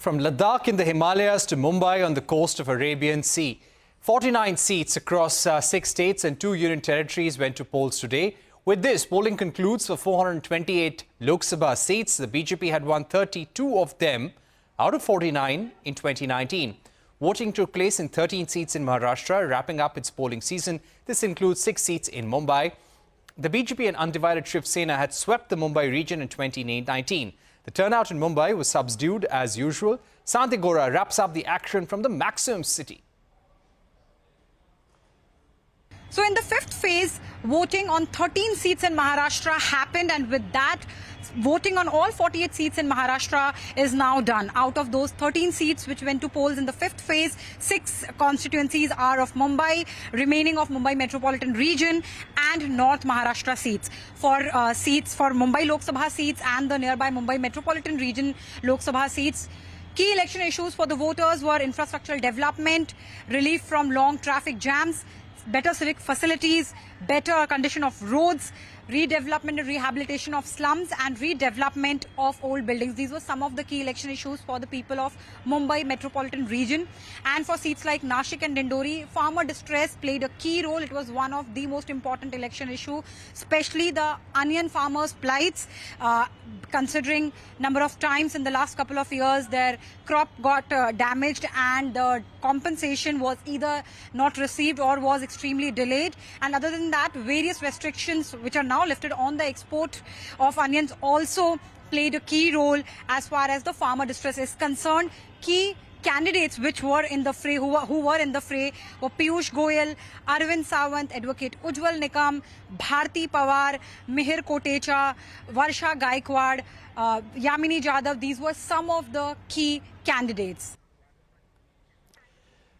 From Ladakh in the Himalayas to Mumbai on the coast of Arabian Sea. 49 seats across 6 states and 2 union territories went to polls today. With this, polling concludes for 428 Lok Sabha seats. The BJP had won 32 of them out of 49 in 2019. Voting took place in 13 seats in Maharashtra, wrapping up its polling season. This includes 6 seats in Mumbai. The BJP and undivided Shiv Sena had swept the Mumbai region in 2019. The turnout in Mumbai was subdued as usual. Santi Gora wraps up the action from the Maximum City. So in the fifth phase, voting on 13 seats in Maharashtra happened, and with that, voting on all 48 seats in Maharashtra is now done. Out of those 13 seats which went to polls in the fifth phase, 6 constituencies are of Mumbai, remaining of Mumbai metropolitan region and North Maharashtra seats. For seats for Mumbai Lok Sabha seats and the nearby Mumbai metropolitan region Lok Sabha seats, key election issues for the voters were infrastructural development, relief from long traffic jams, better civic facilities, better condition of roads, redevelopment and rehabilitation of slums, and redevelopment of old buildings. These were some of the key election issues for the people of Mumbai metropolitan region. And for seats like Nashik and Dindori, farmer distress played a key role. It was one of the most important election issue, especially the onion farmers' plights, considering number of times in the last couple of years their crop got damaged and the compensation was either not received or was extremely delayed. And other than that, various restrictions which are now lifted on the export of onions also played a key role as far as the farmer distress is concerned. Key candidates which were in the fray, who were in the fray, were Piyush Goyal, Arvind Sawant, Advocate Ujjwal Nikam, Bharti Pawar, Mihir Kotecha, Varsha Gaikwad, Yamini Jadhav. These were some of the key candidates.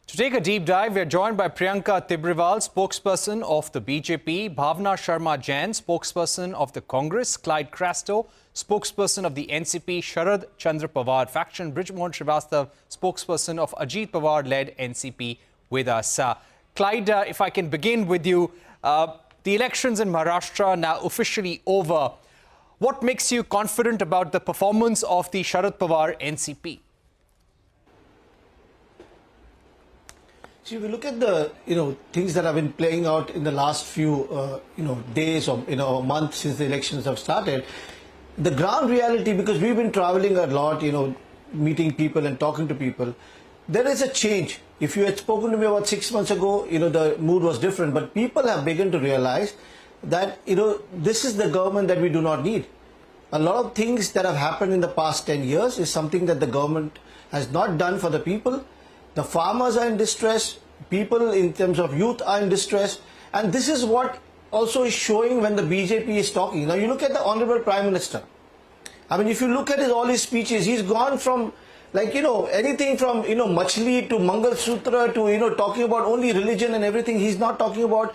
To take a deep dive, we are joined by Priyanka Tibrewal, spokesperson of the BJP, Bhavna Sharma Jain, spokesperson of the Congress, Clyde Crasto, spokesperson of the NCP Sharad Chandra Pawar faction, Brijmohan Srivastav, spokesperson of Ajit Pawar-led NCP with us. Clyde, if I can begin with you, the elections in Maharashtra are now officially over. What makes you confident about the performance of the Sharad Pawar NCP? See, if you look at the things that have been playing out in the last few days or months since the elections have started, the ground reality, because we've been traveling a lot, meeting people and talking to people, there is a change. If you had spoken to me about 6 months ago, the mood was different, but people have begun to realize that this is the government that we do not need. A lot of things that have happened in the past 10 years is something that the government has not done for the people. The farmers are in distress, people in terms of youth are in distress, and this is what also is showing when the BJP is talking. Now you look at the Honorable Prime Minister. I mean, if you look at all his speeches, he's gone from anything from Machli to Mangal Sutra to talking about only religion and everything. He's not talking about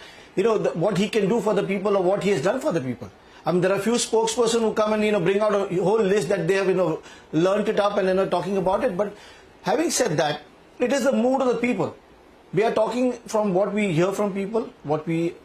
what he can do for the people or what he has done for the people. I mean, there are a few spokespersons who come and bring out a whole list that they have learnt it up and talking about it. But having said that, it is the mood of the people. We are talking from what we hear from people, what we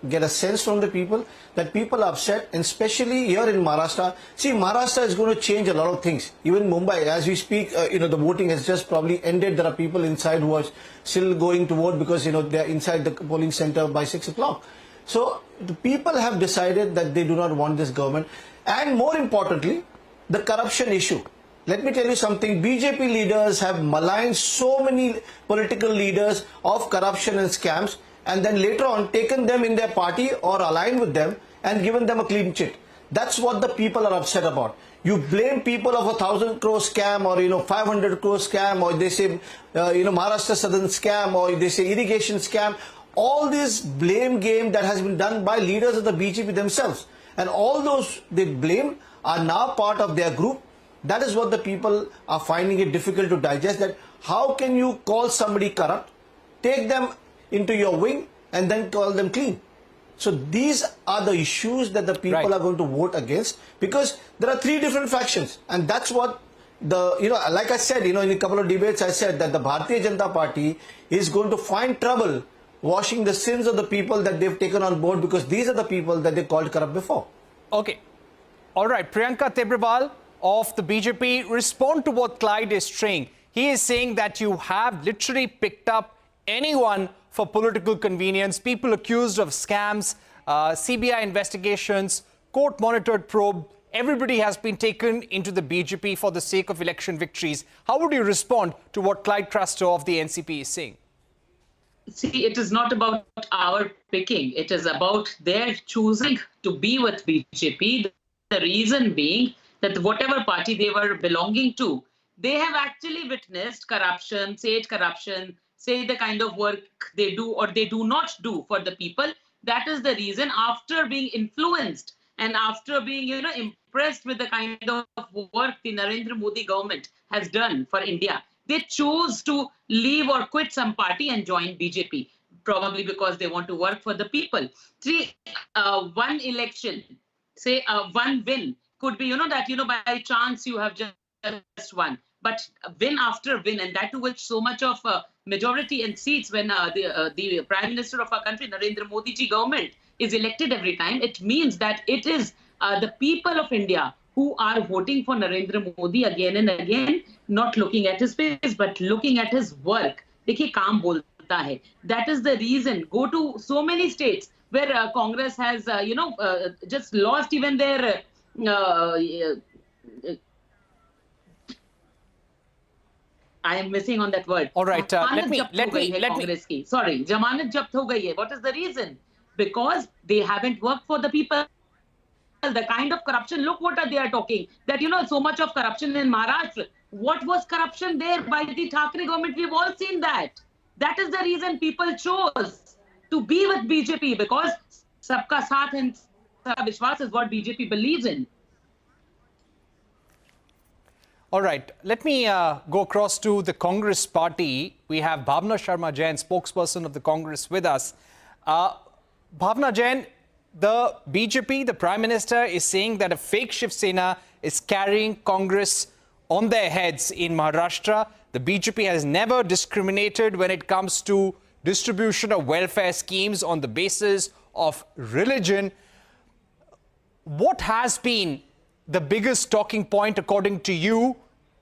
get a sense from the people, that people are upset, and especially here in Maharashtra. See, Maharashtra is going to change a lot of things. Even Mumbai, as we speak, the voting has just probably ended. There are people inside who are still going to vote because, they are inside the polling center by 6 o'clock. So, the people have decided that they do not want this government. And more importantly, the corruption issue. Let me tell you something, BJP leaders have maligned so many political leaders of corruption and scams, and then later on taken them in their party or aligned with them and given them a clean chit. That's what the people are upset about. You blame people of 1,000 crore scam or 500 crore scam, or they say Maharashtra Southern scam, or they say irrigation scam. All this blame game that has been done by leaders of the BJP themselves, and all those they blame are now part of their group. That is what the people are finding it difficult to digest, that how can you call somebody corrupt, take them into your wing and then call them clean. So these are the issues that the people are going to vote against, because there are 3 different factions, and that's what like I said, in a couple of debates I said that the Bharatiya Janata Party is going to find trouble washing the sins of the people that they've taken on board, because these are the people that they called corrupt before. Okay. All right. Priyanka Tibrewal, of the BJP respond to what Clyde is saying. He is saying that you have literally picked up anyone for political convenience, people accused of scams, CBI investigations, court-monitored probe. Everybody has been taken into the BJP for the sake of election victories. How would you respond to what Clyde Trasto of the NCP is saying? See, it is not about our picking. It is about their choosing to be with BJP. The reason being that whatever party they were belonging to, they have actually witnessed corruption, say the kind of work they do or they do not do for the people. That is the reason, after being influenced and after being, impressed with the kind of work the Narendra Modi government has done for India, they chose to leave or quit some party and join BJP, probably because they want to work for the people. See, one election, say one win could be, by chance you have just won. But win after win, and that too with so much of majority in seats when the Prime Minister of our country, Narendra Modi ji government, is elected every time, it means that it is the people of India who are voting for Narendra Modi again and again, not looking at his face, but looking at his work. Dekhiye, kaam bolta hai. That is the reason. Go to so many states where Congress has, just lost even their I am missing on that word. All right, let me. Sorry, Zamanat jabt ho gayi hai. What is the reason? Because they haven't worked for the people. The kind of corruption, look what they are talking. That, so much of corruption in Maharashtra. What was corruption there by the Thackeray government? We've all seen that. That is the reason people chose to be with BJP, because sabka saath and sabka vishwas is what BJP believes in. All right, let me go across to the Congress party. We have Bhavna Sharma Jain, spokesperson of the Congress, with us. Bhavna Jain, the BJP, the Prime Minister, is saying that a fake Shiv Sena is carrying Congress on their heads in Maharashtra. The BJP has never discriminated when it comes to distribution of welfare schemes on the basis of religion. What has been the biggest talking point, according to you,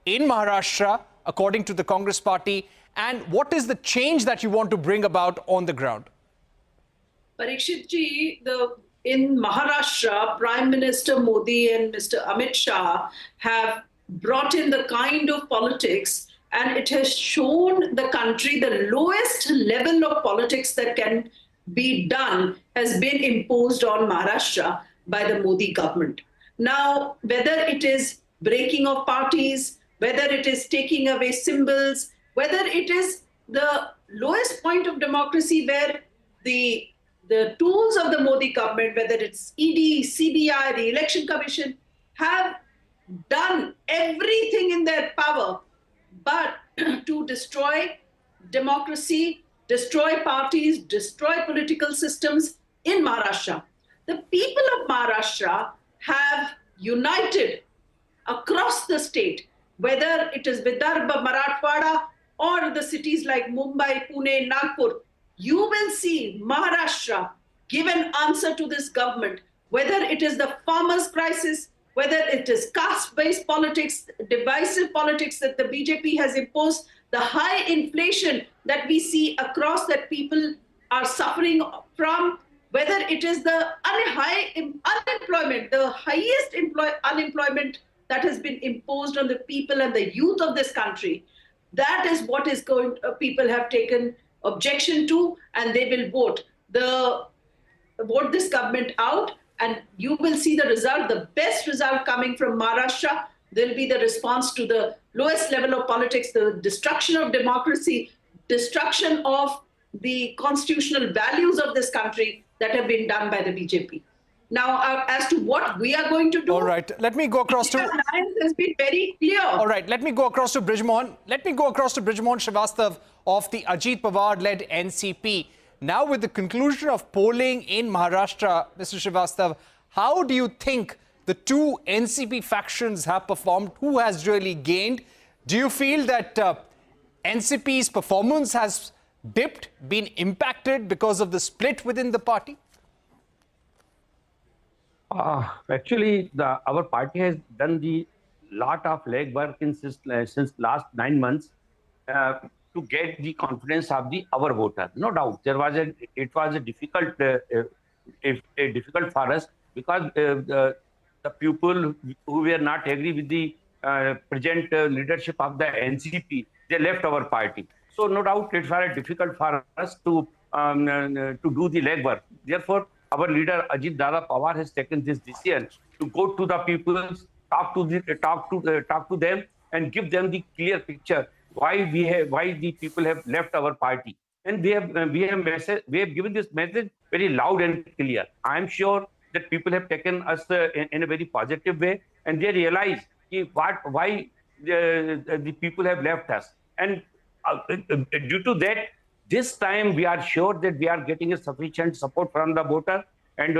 in Maharashtra, according to the Congress party, and what is the change that you want to bring about on the ground? Parikshit ji, in Maharashtra, Prime Minister Modi and Mr. Amit Shah have brought in the kind of politics, and it has shown the country the lowest level of politics that can be done has been imposed on Maharashtra by the Modi government. Now, whether it is breaking of parties, whether it is taking away symbols, whether it is the lowest point of democracy where the tools of the Modi government, whether it's ED, CBI, the Election Commission, have done everything in their power but to destroy democracy, destroy parties, destroy political systems in Maharashtra. The people of Maharashtra have united across the state, whether it is Vidarbha, Marathwada, or the cities like Mumbai, Pune, Nagpur. You will see Maharashtra give an answer to this government, whether it is the farmers' crisis, whether it is caste-based politics, divisive politics that the BJP has imposed, the high inflation that we see across that people are suffering from, whether it is the high unemployment, the highest unemployment that has been imposed on the people and the youth of this country. That is what is people have taken objection to, and they will vote this government out, and you will see the result, the best result coming from Maharashtra. There will be the response to the lowest level of politics, the destruction of democracy, destruction of the constitutional values of this country that have been done by the BJP. Now, as to what we are going to do... All right, let me go across to... Alliance has been very clear. All right, let me go across to Brijmohan. Let me go across to Brijmohan Srivastav of the Ajit Pawar-led NCP. Now, with the conclusion of polling in Maharashtra, Mr. Srivastav, how do you think the two NCP factions have performed? Who has really gained? Do you feel that NCP's performance has dipped, been impacted because of the split within the party? Actually, our party has done the lot of legwork since last 9 months to get the confidence of our voters. No doubt, it was a difficult for us because the people who were not agree with the present leadership of the NCP, they left our party. So no doubt it was difficult for us to do the legwork. Therefore, our leader Ajit Dada Pawar has taken this decision to go to the people, talk to them, and give them the clear picture why the people have left our party. And we have given this message very loud and clear. I am sure that people have taken us in a very positive way, and they realize why the people have left us. And due to that, this time we are sure that we are getting a sufficient support from the voter, and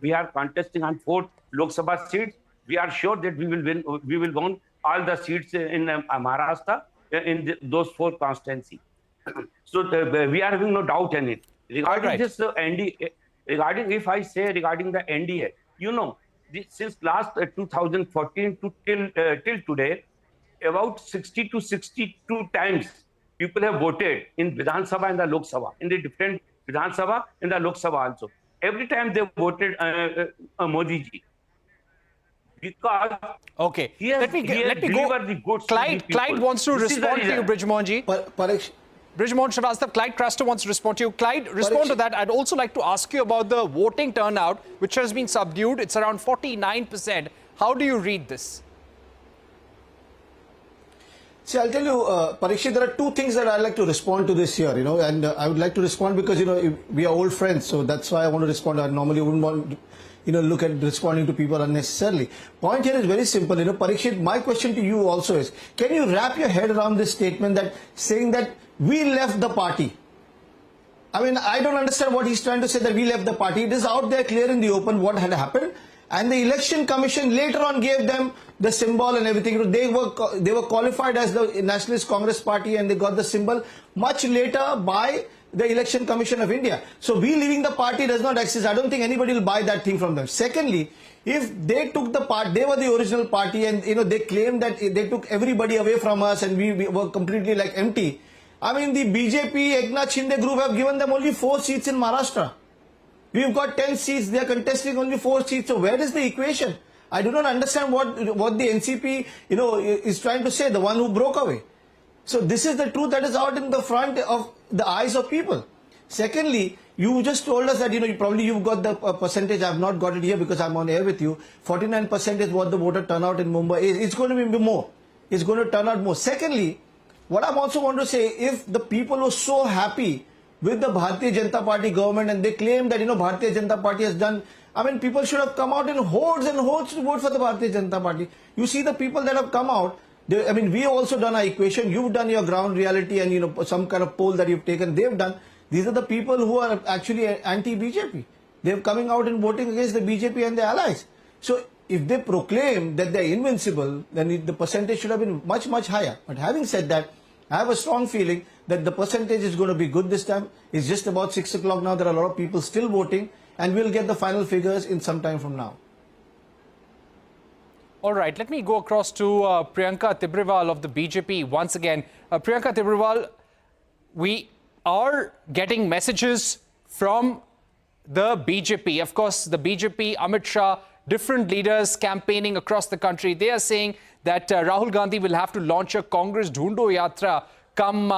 we are contesting on 4 Lok Sabha seats. We are sure that we will win all the seats in Maharashtra in those 4 constituencies. So we are having no doubt in it. Regarding this NDA, regarding the NDA, you know, since last 2014 to till today, about 60 to 62 times people have voted in Vidhan Sabha and the Lok Sabha, in the different Vidhan Sabha and the Lok Sabha also. Every time they voted Modi ji. Because let me go. The goods Clyde wants to respond to you, Brijmohan ji. Brijmohan Srivastava, Clyde Craster wants to respond to you. Clyde, respond to that. I'd also like to ask you about the voting turnout, which has been subdued. It's around 49%. How do you read this? See, I'll tell you, Parikshit, there are 2 things that I'd like to respond to this here, and I would like to respond because, we are old friends, so that's why I want to respond. I normally wouldn't want, look at responding to people unnecessarily. Point here is very simple, Parikshit, my question to you also is, can you wrap your head around this statement saying that we left the party? I mean, I don't understand what he's trying to say, that we left the party. It is out there clear in the open what had happened. And the election commission later on gave them the symbol and everything. They were qualified as the Nationalist Congress Party, and they got the symbol much later by the Election Commission of India. So we leaving the party does not exist. I don't think anybody will buy that thing from them. Secondly, if they took the part, they were the original party, and they claimed that they took everybody away from us and we were completely like empty. I mean, the BJP, Eknath Shinde group have given them only 4 seats in Maharashtra. We've got 10 seats. They are contesting only 4 seats. So where is the equation? I do not understand what the NCP, is trying to say, the one who broke away. So this is the truth that is out in the front of the eyes of people. Secondly, you just told us that, you've got the percentage. I have not got it here because I'm on air with you. 49% is what the voter turnout in Mumbai is. It's going to be more. It's going to turn out more. Secondly, what I also want to say, if the people were so happy with the Bharatiya Janata Party government and they claim that, Bharatiya Janata Party has done, I mean, people should have come out in hordes and hordes to vote for the Bharatiya Janata Party. You see the people that have come out, we have also done our equation. You've done your ground reality and, some kind of poll that you've taken, they've done. These are the people who are actually anti-BJP. They're coming out and voting against the BJP and their allies. So if they proclaim that they're invincible, then the percentage should have been much, much higher. But having said that, I have a strong feeling that the percentage is going to be good this time. It's just about 6 o'clock now. There are a lot of people still voting, and we'll get the final figures in some time from now. All right, let me go across to Priyanka Tibrewal of the BJP once again. Priyanka Tibrewal, we are getting messages from the BJP. Of course, the BJP, Amit Shah, different leaders campaigning across the country. They are saying that Rahul Gandhi will have to launch a Congress Dhundo Yatra come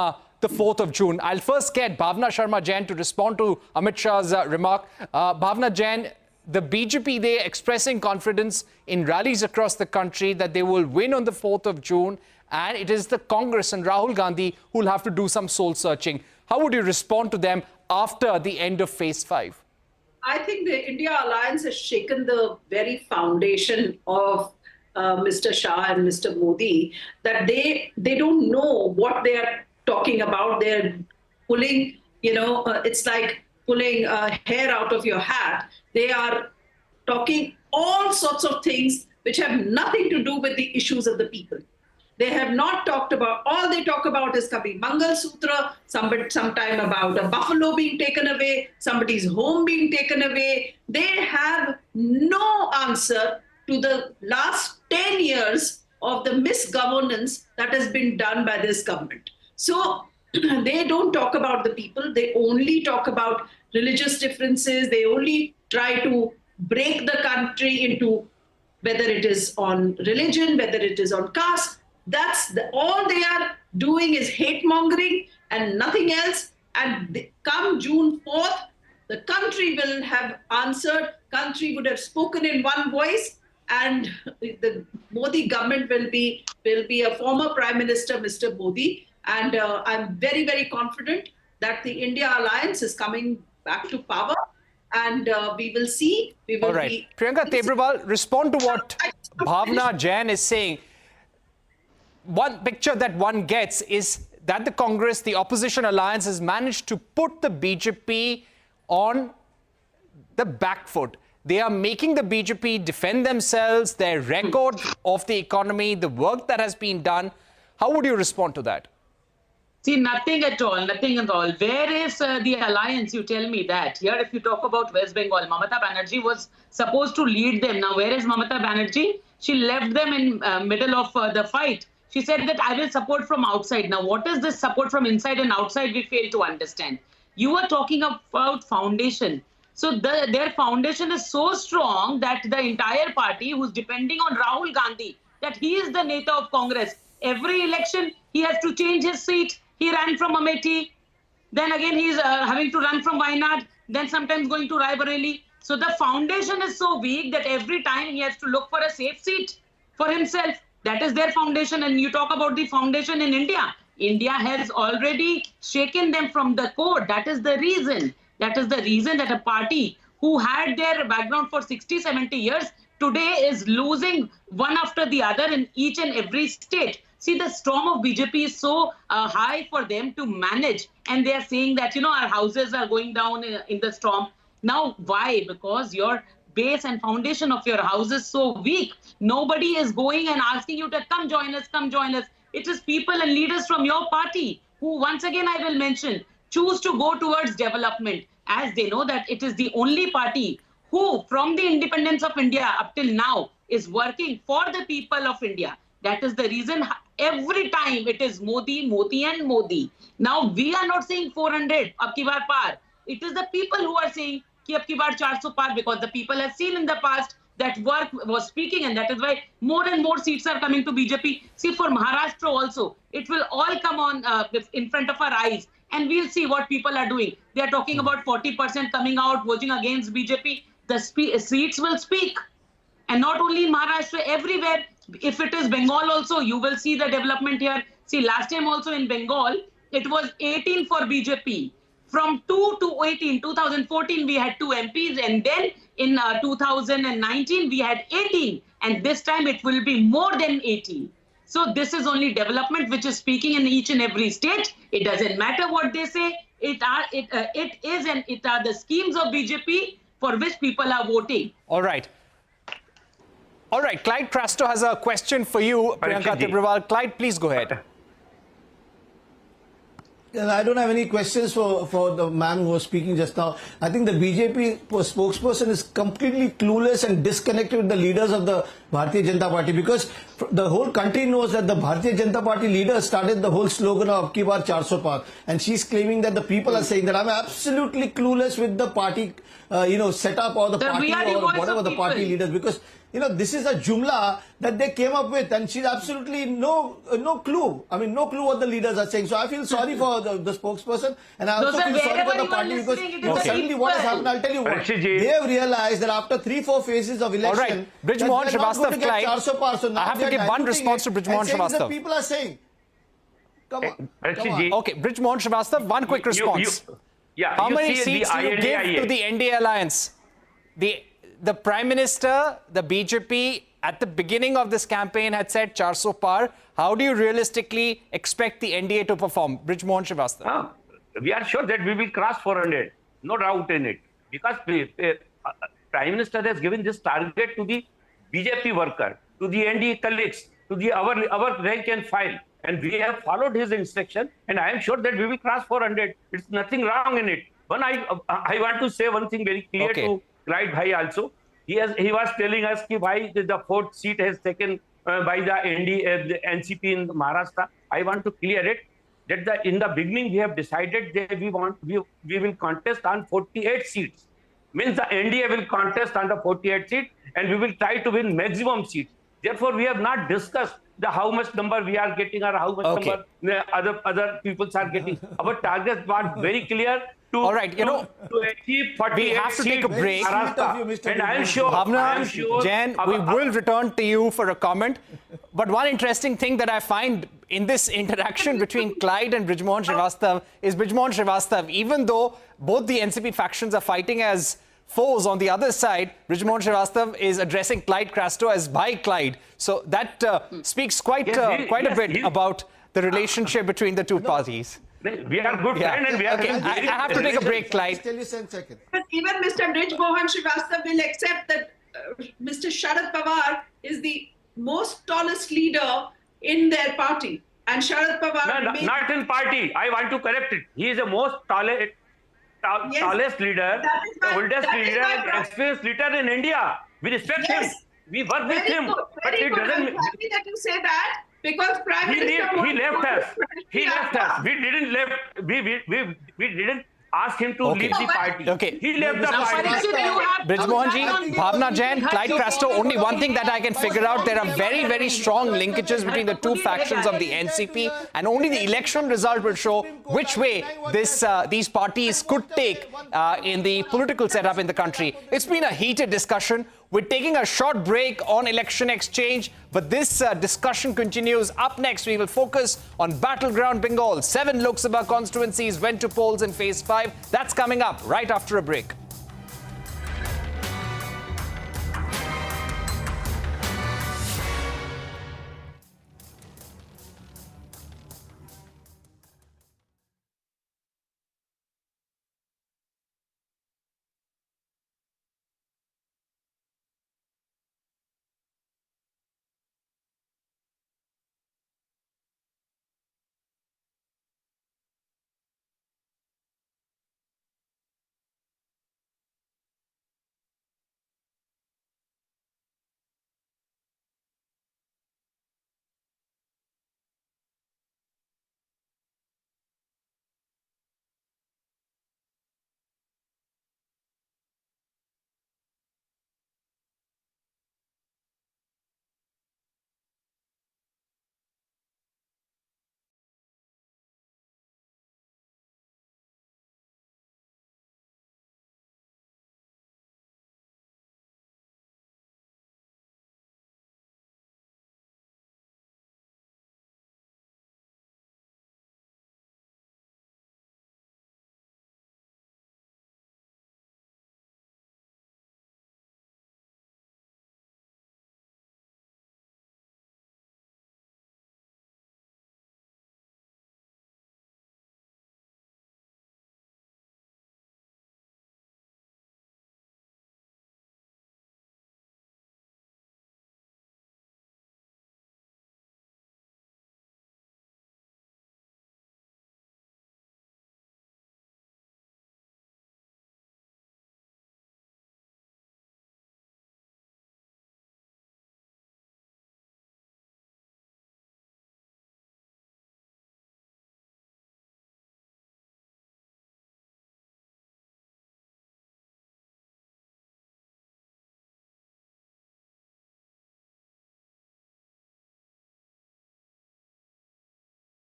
the 4th of June. I'll first get Bhavna Sharma Jain to respond to Amit Shah's remark. Bhavna Jain, the BJP, they expressing confidence in rallies across the country that they will win on the 4th of June. And it is the Congress and Rahul Gandhi who will have to do some soul searching. How would you respond to them after the end of phase 5? I think the India Alliance has shaken the very foundation of Mr. Shah and Mr. Modi, that they don't know what they are talking about. They're pulling, it's like pulling hair out of your hat. They are talking all sorts of things which have nothing to do with the issues of the people. They have not talked about, all they talk about is Kabhi Mangal Sutra, sometime about a buffalo being taken away, somebody's home being taken away. They have no answer to the last 10 years of the misgovernance that has been done by this government. So they don't talk about the people. They only talk about religious differences. They only try to break the country into whether it is on religion, whether it is on caste. All they are doing is hate mongering and nothing else. And come June 4th, the country will have answered. Country would have spoken in one voice, and the Modi government will be a former Prime Minister, Mr. Modi. And I'm very, very confident that the India Alliance is coming back to power. And we will see. We will. All right. Priyanka Tebrawal, respond to what Bhavna Jain is saying. One picture that one gets is that the Congress, the opposition alliance, has managed to put the BJP on the back foot. They are making the BJP defend themselves, their record of the economy, the work that has been done. How would you respond to that? See, nothing at all, nothing at all. Where is the alliance? You tell me that. Here, if you talk about West Bengal, Mamata Banerjee was supposed to lead them. Now, where is Mamata Banerjee? She left them in middle of the fight. She said that I will support from outside. Now, what is this support from inside and outside? We fail to understand. You are talking about foundation. So their foundation is so strong that the entire party, who's depending on Rahul Gandhi, that he is the Neta of Congress. Every election, he has to change his seat. He ran from Amethi. Then again, he's having to run from Wayanad. Then sometimes going to Raebareli. So the foundation is so weak that every time he has to look for a safe seat for himself. That is their foundation. And you talk about the foundation in India. India has already shaken them from the core. That is the reason. That is the reason that a party who had their background for 60, 70 years today is losing one after the other in each and every state. See, the storm of BJP is so high for them to manage. And they are saying that, you know, our houses are going down in the storm. Now, why? Because your base and foundation of your house is so weak. Nobody is going and asking you to come join us, come join us. It is people and leaders from your party who, once again, I will mention, choose to go towards development, as they know that it is the only party who, from the independence of India up till now, is working for the people of India. That is the reason every time it is Modi, Modi and Modi. Now, we are not saying 400, ab ki baar par. It is the people who are saying ki ab ki baar 400 par, because the people have seen in the past that work was speaking, and that is why more and more seats are coming to BJP. See, for Maharashtra also, it will all come on in front of our eyes, and we'll see what people are doing. They are talking about 40% coming out, voting against BJP. The seats will speak. And not only in Maharashtra, everywhere. If it is Bengal also, you will see the development here. See, last time also in Bengal, it was 18 for BJP. From 2 to 18, 2014, we had 2 MPs. And then in 2019, we had 18. And this time it will be more than 18. So this is only development which is speaking in each and every state. It doesn't matter what they say. It are the schemes of BJP for which people are voting. All right. All right, Clyde Prasto has a question for you, Priyanka Tebrawal. Clyde, please go ahead. I don't have any questions for the man who was speaking just now. I think the BJP spokesperson is completely clueless and disconnected with the leaders of the Bharatiya Janata Party, because the whole country knows that the Bharatiya Janata Party leader started the whole slogan of Abki Baar 400 Par, and she's claiming that the people are saying that. I'm absolutely clueless with the party, setup or the party or whatever the party leaders, because this is a jumla that they came up with, and she's absolutely no clue. I mean, no clue what the leaders are saying. So I feel sorry for the spokesperson, and I also feel sorry for the party, because suddenly what has happened, I'll tell you what. They have realized that after 3-4 phases of election, all right, Brij Mohan Srivastava, Clyde, so I have to give one response to Brij Mohan Srivastava. People are saying, come on. Okay, Brij Mohan Srivastava, one quick response. How many seats do you give to the NDA alliance? The Prime Minister, the BJP, at the beginning of this campaign had said 400 par. How do you realistically expect the NDA to perform? Brij Mohan Srivastava. We are sure that we will cross 400. No doubt in it. Because Prime Minister has given this target to the BJP worker, to the NDA colleagues, to our rank and file. And we have followed his instruction. And I am sure that we will cross 400. It's nothing wrong in it. I want to say one thing very clear to Clyde Bhai also. He was telling us that why the fourth seat has taken by the the NCP in Maharashtra. I want to clear it that in the beginning we have decided that we will contest on 48 seats. Means the NDA will contest on the 48 seats and we will try to win maximum seats. Therefore, we have not discussed how much number we are getting or how much number other peoples are getting. Our target was very clear. All right, to achieve 48 we have to take a break. And I am sure, Jain, we will return to you for a comment. But one interesting thing that I find in this interaction between Clyde and Brijmohan Srivastava is Brijmohan Srivastava, even though both the NCP factions are fighting as foes on the other side, Brijmohan Srivastava is addressing Clyde Crasto as by Clyde. So that speaks quite a bit about the relationship between the two parties. We are good friends and we are... Okay, I have to take a break, Clyde. Tell you 10 seconds. But even Mr. Brijmohan Srivastava will accept that Mr. Sharad Pawar is the most tallest leader in their party. And Sharad Pawar... No, not in party. I want to correct it. He is the most tallest leader, the oldest leader, and experienced leader in India. We respect him. We work with him. But it doesn't... I'm happy that you say that. Because Prime Minister he left us. He left us. We didn't left. We didn't ask him to leave the party. Okay. He left the party. Brijmohanji, Bhavna Jain, Clyde Crasto, only one thing that I can figure out, there are very, very strong linkages between the two factions of the NCP, and only the election result will show which way these parties could take in the political setup in the country. It's been a heated discussion. We're taking a short break on election exchange, but this discussion continues. Up next, we will focus on Battleground Bengal. 7 Lok Sabha constituencies went to polls in phase 5. That's coming up right after a break.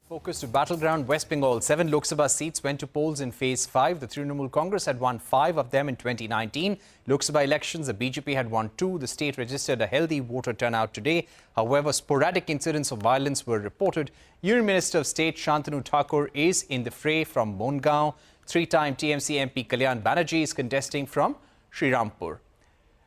Focus to Battleground, West Bengal. 7 Lok Sabha seats went to polls in phase 5. The Trinamool Congress had won 5 of them in 2019. Lok Sabha elections, the BJP had won 2. The state registered a healthy voter turnout today. However, sporadic incidents of violence were reported. Union Minister of State Shantanu Thakur is in the fray from Mongaon. 3-time TMC MP Kalyan Banerjee is contesting from Srirampur.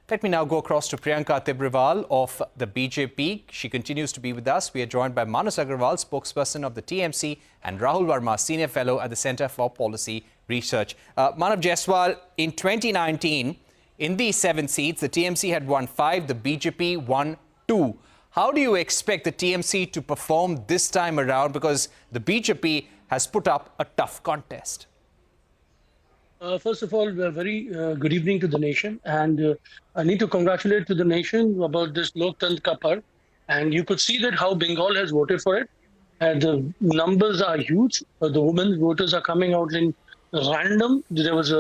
Let me now go across to Priyanka Tibrewal of the BJP. She continues to be with us. We are joined by Manas Agarwal, spokesperson of the TMC, and Rahul Verma, senior fellow at the Centre for Policy Research. Manav Jaiswal, in 2019, in these 7 seats, the TMC had won 5, the BJP won 2. How do you expect the TMC to perform this time around? Because the BJP has put up a tough contest. First of all, a very good evening to the nation, and I need to congratulate to the nation about this Loktantra ka Parv. And you could see that how Bengal has voted for it, and the numbers are huge. The women voters are coming out in random. There was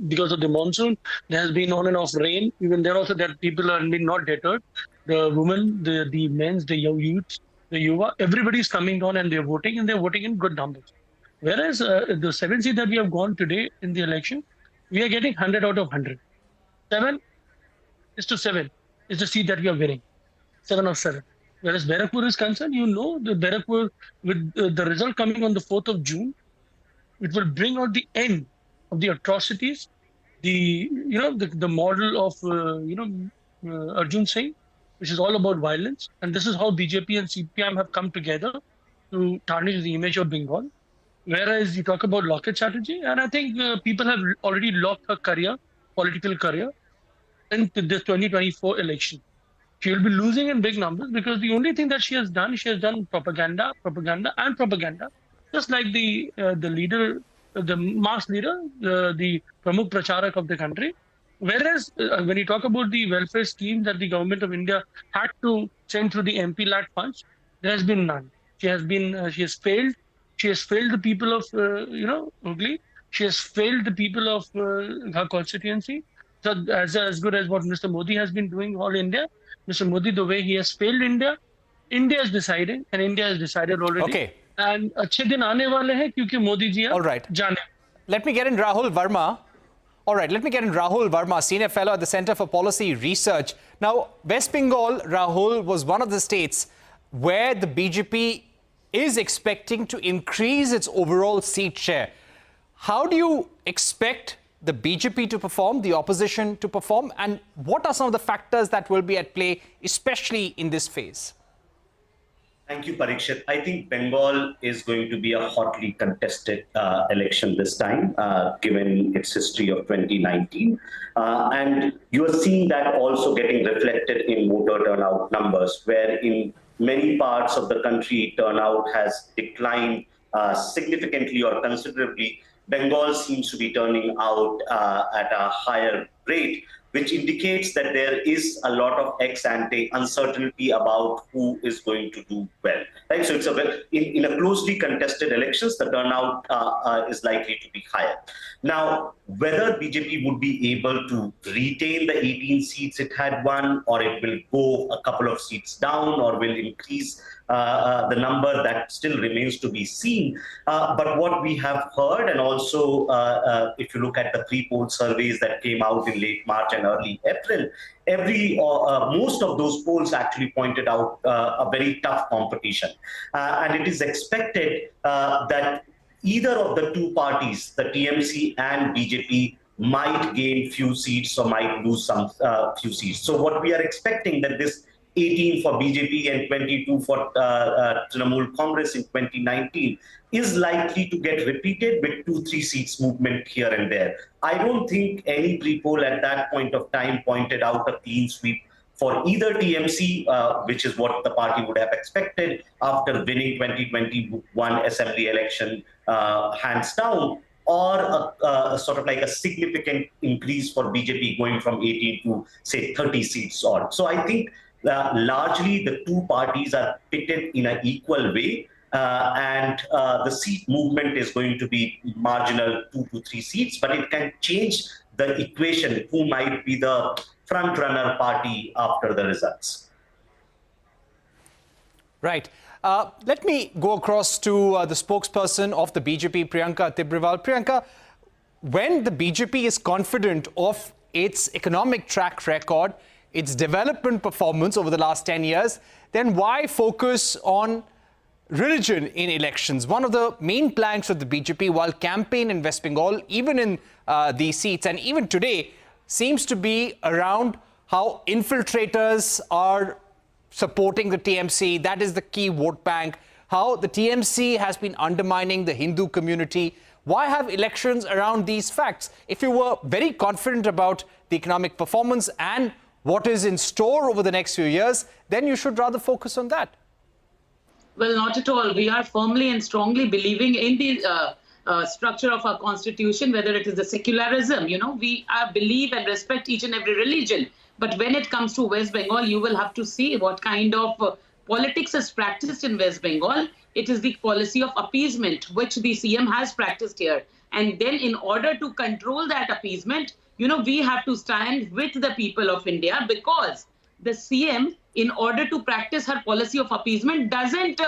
because of the monsoon, there has been on and off rain. Even there also that people are not deterred. The women, the men, the youths, the yuva, everybody is coming down and they're voting in good numbers. Whereas the 7 seat that we have gone today in the election, we are getting 100 out of 100. 7:7 is the seat that we are winning. 7 of 7. Whereas Barakpur is concerned, the Barakpur, with the result coming on the 4th of June, it will bring out the end of the atrocities, the model of Arjun Singh, which is all about violence, and this is how BJP and CPM have come together to tarnish the image of Bengal. Whereas you talk about Locket strategy, and I think people have already locked her career, political career, into this 2024 election. She will be losing in big numbers because the only thing that she has done propaganda, and propaganda. Just like the leader, the mass leader, the Pramukh Pracharak of the country. Whereas when you talk about the welfare scheme that the government of India had to send through the MP-led funds, there has been none. She has failed. She has failed the people of, Hooghly. She has failed the people of her constituency. So as good as what Mr. Modi has been doing all India, Mr. Modi, the way he has failed India, India is deciding, and India has decided already. Okay. And अच्छे दिन आने वाले हैं क्योंकि Modi ji All right. जाने. Let me get in Rahul Verma. All right, let me get in Rahul Verma, Senior Fellow at the Center for Policy Research. Now, West Bengal, Rahul, was one of the states where the BJP is expecting to increase its overall seat share. How do you expect the BJP to perform, the opposition to perform, and what are some of the factors that will be at play, especially in this phase? Thank you, Parikshit. I think Bengal is going to be a hotly contested election this time, given its history of 2019. And you are seeing that also getting reflected in voter turnout numbers, where in many parts of the country, turnout has declined significantly or considerably. Bengal seems to be turning out at a higher rate, which indicates that there is a lot of ex-ante uncertainty about who is going to do well. Right? So it's in a closely contested elections, the turnout is likely to be higher. Now, whether BJP would be able to retain the 18 seats it had won, or it will go a couple of seats down, or will increase the number, that still remains to be seen. But what we have heard, and also if you look at the pre-poll surveys that came out in late March and early April, most of those polls actually pointed out a very tough competition. And it is expected that either of the two parties, the TMC and BJP, might gain few seats or might lose some few seats. So what we are expecting that this 18 for BJP and 22 for Trinamool Congress in 2019 is likely to get repeated with 2-3 seats movement here and there. I don't think any pre-poll at that point of time pointed out a clean sweep for either TMC, which is what the party would have expected after winning 2021 assembly election hands down, or sort of like a significant increase for BJP going from 18 to, say, 30 seats odd. So I think largely the two parties are pitted in an equal way, and the seat movement is going to be marginal 2 to 3 seats, but it can change the equation, who might be the front-runner party after the results. Right. Let me go across to the spokesperson of the BJP, Priyanka Tibrewal. Priyanka, when the BJP is confident of its economic track record, its development performance over the last 10 years, then why focus on religion in elections? One of the main planks of the BJP, while campaign in West Bengal, even in these seats, and even today, seems to be around how infiltrators are supporting the TMC. That is the key vote bank. How the TMC has been undermining the Hindu community. Why have elections around these facts? If you were very confident about the economic performance and what is in store over the next few years, then you should rather focus on that. Well, not at all. We are firmly and strongly believing in the structure of our constitution, whether it is the secularism, we believe and respect each and every religion. But when it comes to West Bengal, you will have to see what kind of politics is practiced in West Bengal. It is the policy of appeasement, which the CM has practiced here. And then in order to control that appeasement, we have to stand with the people of India, because the CM, in order to practice her policy of appeasement, doesn't,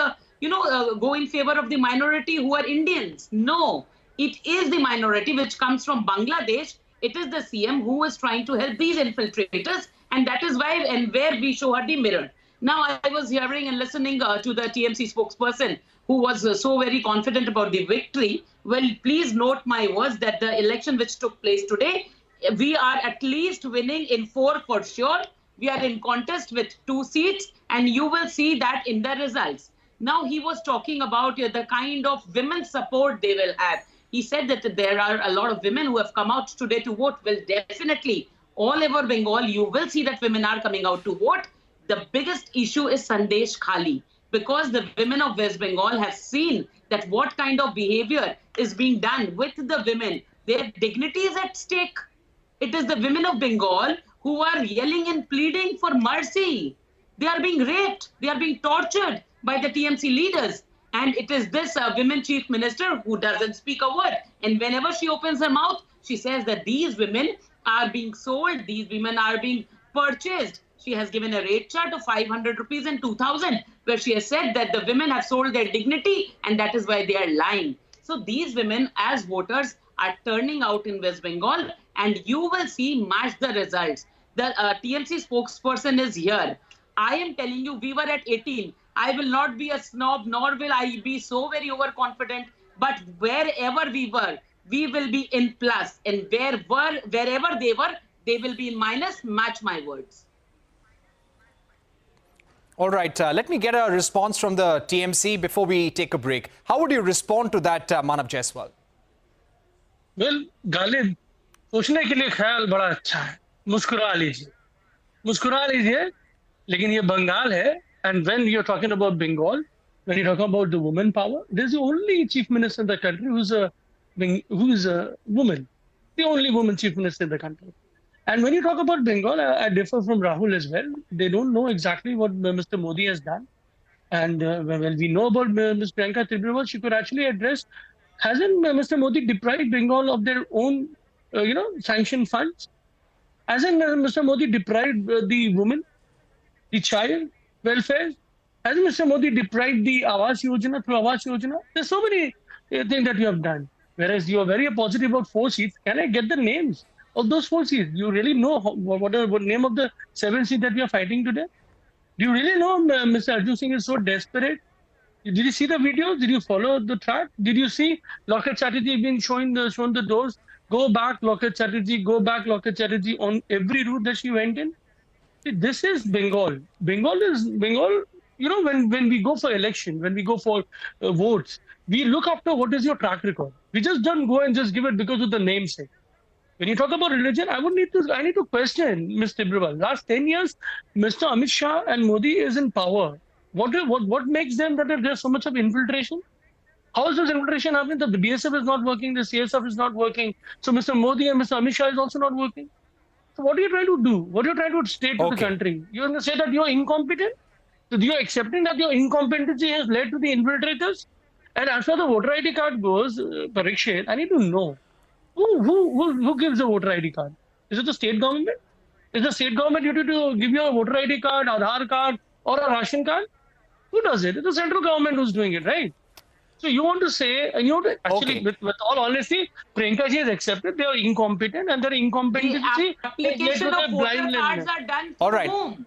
go in favor of the minority who are Indians. No, it is the minority which comes from Bangladesh. It is the CM who is trying to help these infiltrators, and that is why and where we show her the mirror. Now, I was hearing and listening to the TMC spokesperson who was so very confident about the victory. Well, please note my words that the election which took place today, we are at least winning in 4 for sure. We are in contest with 2 seats, and you will see that in the results. Now, he was talking about the kind of women support they will have. He said that there are a lot of women who have come out today to vote. Well, definitely, all over Bengal, you will see that women are coming out to vote. The biggest issue is Sandesh Khali, because the women of West Bengal have seen that what kind of behavior is being done with the women. Their dignity is at stake. It is the women of Bengal who are yelling and pleading for mercy. They are being raped. They are being tortured by the TMC leaders. And it is this women chief minister who doesn't speak a word. And whenever she opens her mouth, she says that these women are being sold. These women are being purchased. She has given a rate chart of 500 rupees and 2,000, where she has said that the women have sold their dignity, and that is why they are lying. So these women, as voters, are turning out in West Bengal, and you will see match the results. The TMC spokesperson is here. I am telling you, we were at 18. I will not be a snob, nor will I be so very overconfident. But wherever we were, we will be in plus. And wherever they were, they will be in minus. Match my words. All right, let me get a response from the TMC before we take a break. How would you respond to that, Manav Jaiswal? Well, Galib, सोचने के लिए ख्याल बड़ा अच्छा है. मुस्कुरा लीजिए, लेकिन ये बंगाल है. And when you're talking about Bengal, when you're talking about the woman power, there's the only chief minister in the country who is a woman, the only woman chief minister in the country. And when you talk about Bengal, I differ from Rahul as well. They don't know exactly what Mr. Modi has done. And when we know about Ms. Priyanka Tripurwal, she could actually address, hasn't Mr. Modi deprived Bengal of their own, sanctioned funds? Hasn't Mr. Modi deprived the women, the child welfare? Hasn't Mr. Modi deprived the Awas Yojana through Awas Yojana? There's so many things that you have done. Whereas you are very positive about 4 seats. Can I get the names of those 4 seats? Do you really know what name of the 7 seats that we are fighting today? Do you really know Mr. Arjun Singh is so desperate? Did you see the videos? Did you follow the track? Did you see Loket Chatterjee being shown the doors? Go back, Loket Chatterjee. Go back, Loket Chatterjee, on every route that she went in. See, this is Bengal. Bengal. When we go for election, when we go for votes, we look after what is your track record. We just don't go and just give it because of the namesake. When you talk about religion, I need to question Ms. Tripurwal. Last 10 years, Mr. Amit Shah and Modi is in power. What makes them that there's so much of infiltration? How is this infiltration happening? The BSF is not working, the CSF is not working. So Mr. Modi and Mr. Amit Shah is also not working. So what are you trying to do? What are you trying to state to the country? You're going to say that you're incompetent? So you're accepting that your incompetency has led to the infiltrators? And as far as the voter ID card goes, Parikshit, I need to know, who gives the voter ID card? Is it the state government? Is the state government duty to give you a voter ID card, Aadhaar card, or a ration card? Who does it? It's the central government who's doing it, right? So you want to say, and you want to actually, with all honesty, Priyanka ji has accepted they are incompetent, and their incompetency application of voter cards are done for whom?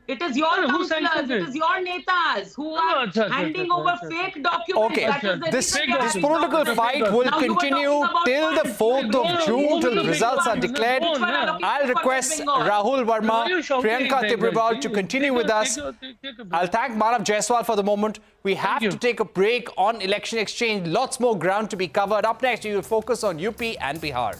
It is your councillors, it is your netas who are handing over fake documents. Okay, this political fight will continue till the 4th of June, till the results are declared. I'll request Rahul Verma, Priyanka Tripurwal to continue with us. I'll thank Manav Jaiswal for the moment. We have to take a break on Election Exchange. Lots more ground to be covered. Up next, we will focus on UP and Bihar.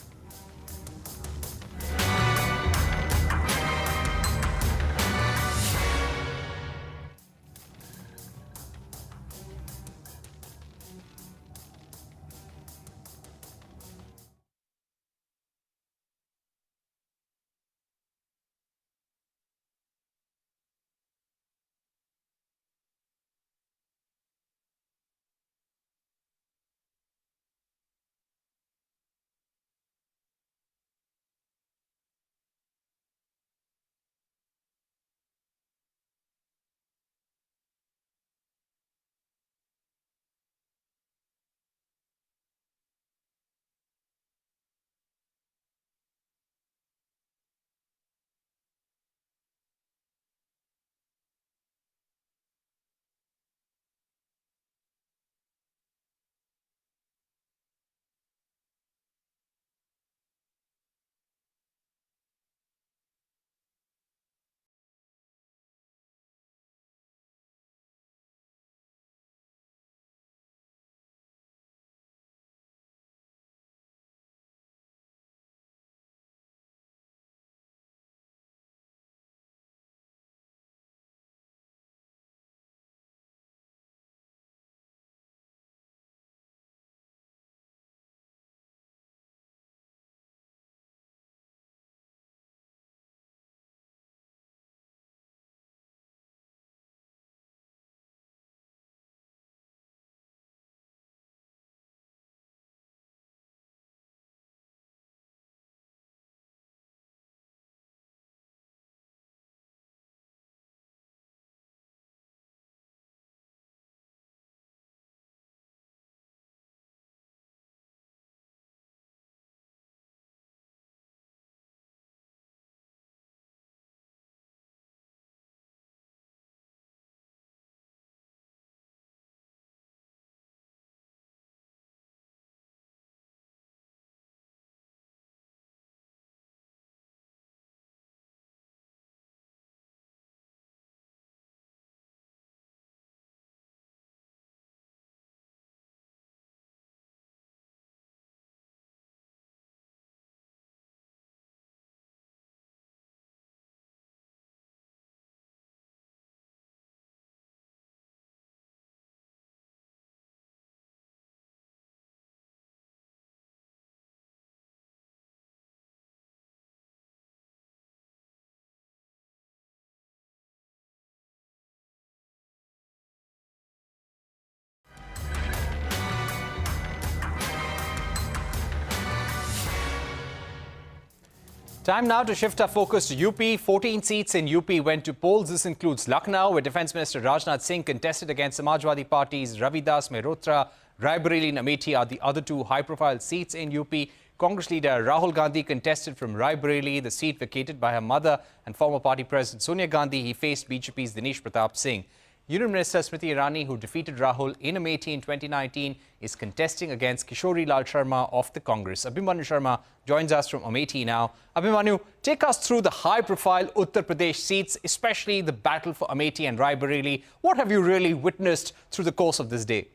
Time now to shift our focus to UP. 14 seats in UP went to polls. This includes Lucknow, where Defence Minister Rajnath Singh contested against Samajwadi Party's Ravidas Mehrotra. Raebareli and Amethi are the other two high-profile seats in UP. Congress leader Rahul Gandhi contested from Raebareli, the seat vacated by her mother and former party president Sonia Gandhi. He faced BJP's Dinesh Pratap Singh. Union Minister Smriti Irani, who defeated Rahul in Amethi in 2019, is contesting against Kishori Lal Sharma of the Congress. Abhimanyu Sharma joins us from Amethi now. Abhimanyu, take us through the high-profile Uttar Pradesh seats, especially the battle for Amethi and Raebareli. What have you really witnessed through the course of this day?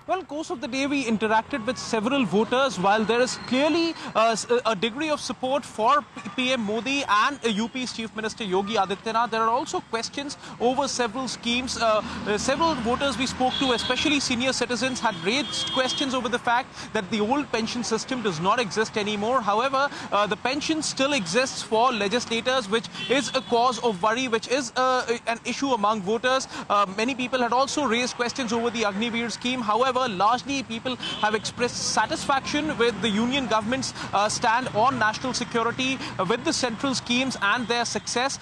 Well, course of the day, we interacted with several voters. While there is clearly a degree of support for PM Modi and UP's Chief Minister Yogi Adityanath, there are also questions over several schemes. Several voters we spoke to, especially senior citizens, had raised questions over the fact that the old pension system does not exist anymore. However, the pension still exists for legislators, which is a cause of worry, which is an issue among voters. Many people had also raised questions over the Agniveer scheme. However, largely people have expressed satisfaction with the union government's stand on national security, with the central schemes and their success.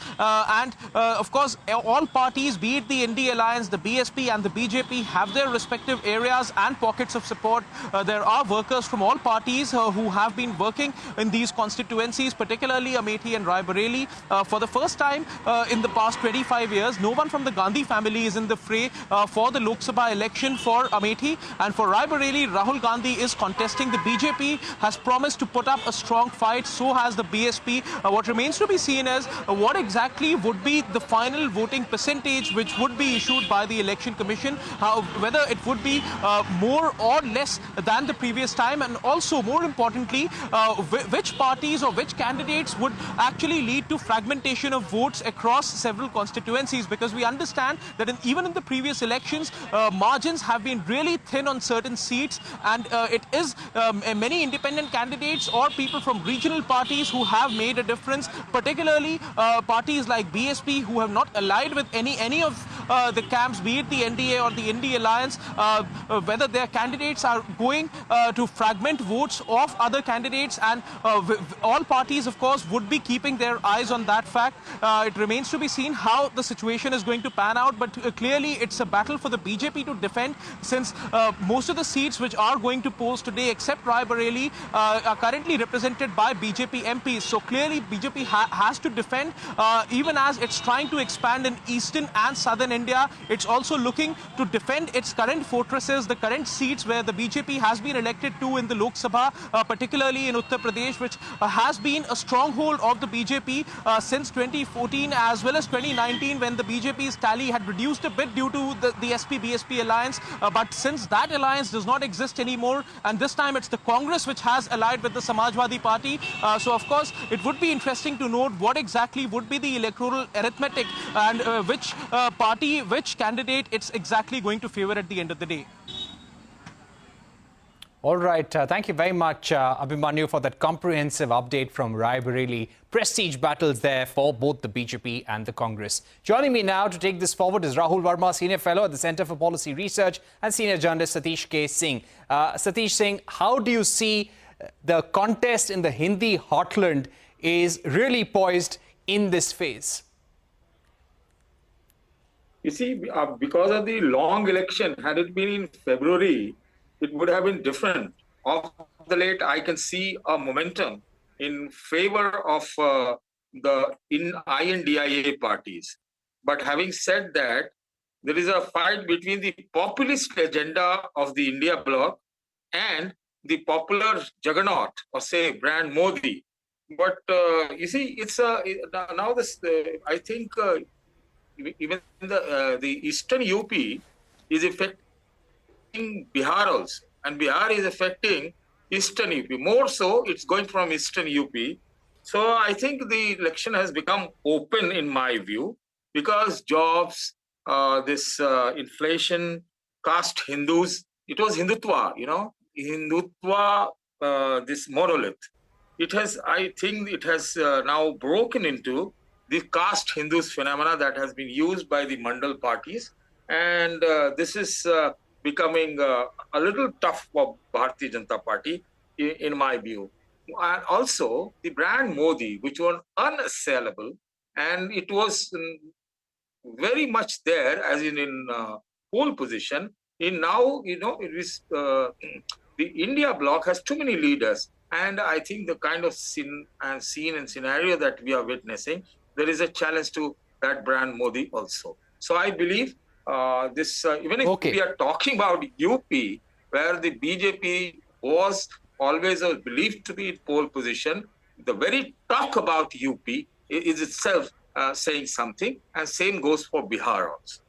Of course, all parties, be it the NDA alliance, the BSP and the BJP, have their respective areas and pockets of support. There are workers from all parties who have been working in these constituencies, particularly Amethi and Raebareli. For the first time in the past 25 years, no one from the Gandhi family is in the fray for the Lok Sabha election for Amethi. And for Raebareli, Rahul Gandhi is contesting. The BJP has promised to put up a strong fight. So has the BSP. What remains to be seen is what exactly would be the final voting percentage which would be issued by the Election Commission. Whether it would be more or less than the previous time. And also, more importantly, which parties or which candidates would actually lead to fragmentation of votes across several constituencies. Because we understand that even in the previous elections, margins have been really thin on certain seats, and it is many independent candidates or people from regional parties who have made a difference, particularly parties like BSP who have not allied with any of the camps, be it the NDA or the NDA alliance, whether their candidates are going to fragment votes of other candidates, and all parties, of course, would be keeping their eyes on that fact. It remains to be seen how the situation is going to pan out, but clearly it's a battle for the BJP to defend, since most of the seats which are going to polls today, except Raebareli, are currently represented by BJP MPs. So clearly BJP has to defend, even as it's trying to expand in eastern and southern India. It's also looking to defend its current fortresses, the current seats where the BJP has been elected to in the Lok Sabha, particularly in Uttar Pradesh, which has been a stronghold of the BJP since 2014 as well as 2019, when the BJP's tally had reduced a bit due to the SP-BSP alliance. But since that alliance does not exist anymore, and this time it's the Congress which has allied with the Samajwadi Party. So, of course, it would be interesting to note what exactly would be the electoral arithmetic and which party, which candidate it's exactly going to favor at the end of the day. All right. Thank you very much, Abhimanyu, for that comprehensive update from Raebareli. Prestige battles there for both the BJP and the Congress. Joining me now to take this forward is Rahul Verma, Senior Fellow at the Centre for Policy Research, and Senior Journalist Satish K. Singh. Satish Singh, how do you see the contest in the Hindi heartland is really poised in this phase? You see, because of the long election, had it been in February, it would have been different. Of the late, I can see a momentum in favor of the INDIA parties. But having said that, there is a fight between the populist agenda of the India bloc and the popular juggernaut, or say brand Modi. But you see, it's now this. I think even the eastern UP is affecting Bihar also, and Bihar is affecting eastern UP. More so, it's going from eastern UP. So I think the election has become open in my view, because jobs, this inflation, caste Hindus, it was Hindutva, Hindutva, this monolith. It has, I think it has now broken into the caste Hindus phenomena that has been used by the Mandal parties. And this is becoming a little tough for Bharatiya Janata Party, in my view. and also the brand Modi, which was unassailable, and it was very much there, as in pole position. In now, it is the India bloc has too many leaders, and I think the kind of scene and scenario that we are witnessing, there is a challenge to that brand Modi also. So I believe this, even if we are talking about UP, where the BJP was always believed to be in pole position, the very talk about UP is itself saying something, and same goes for Bihar also.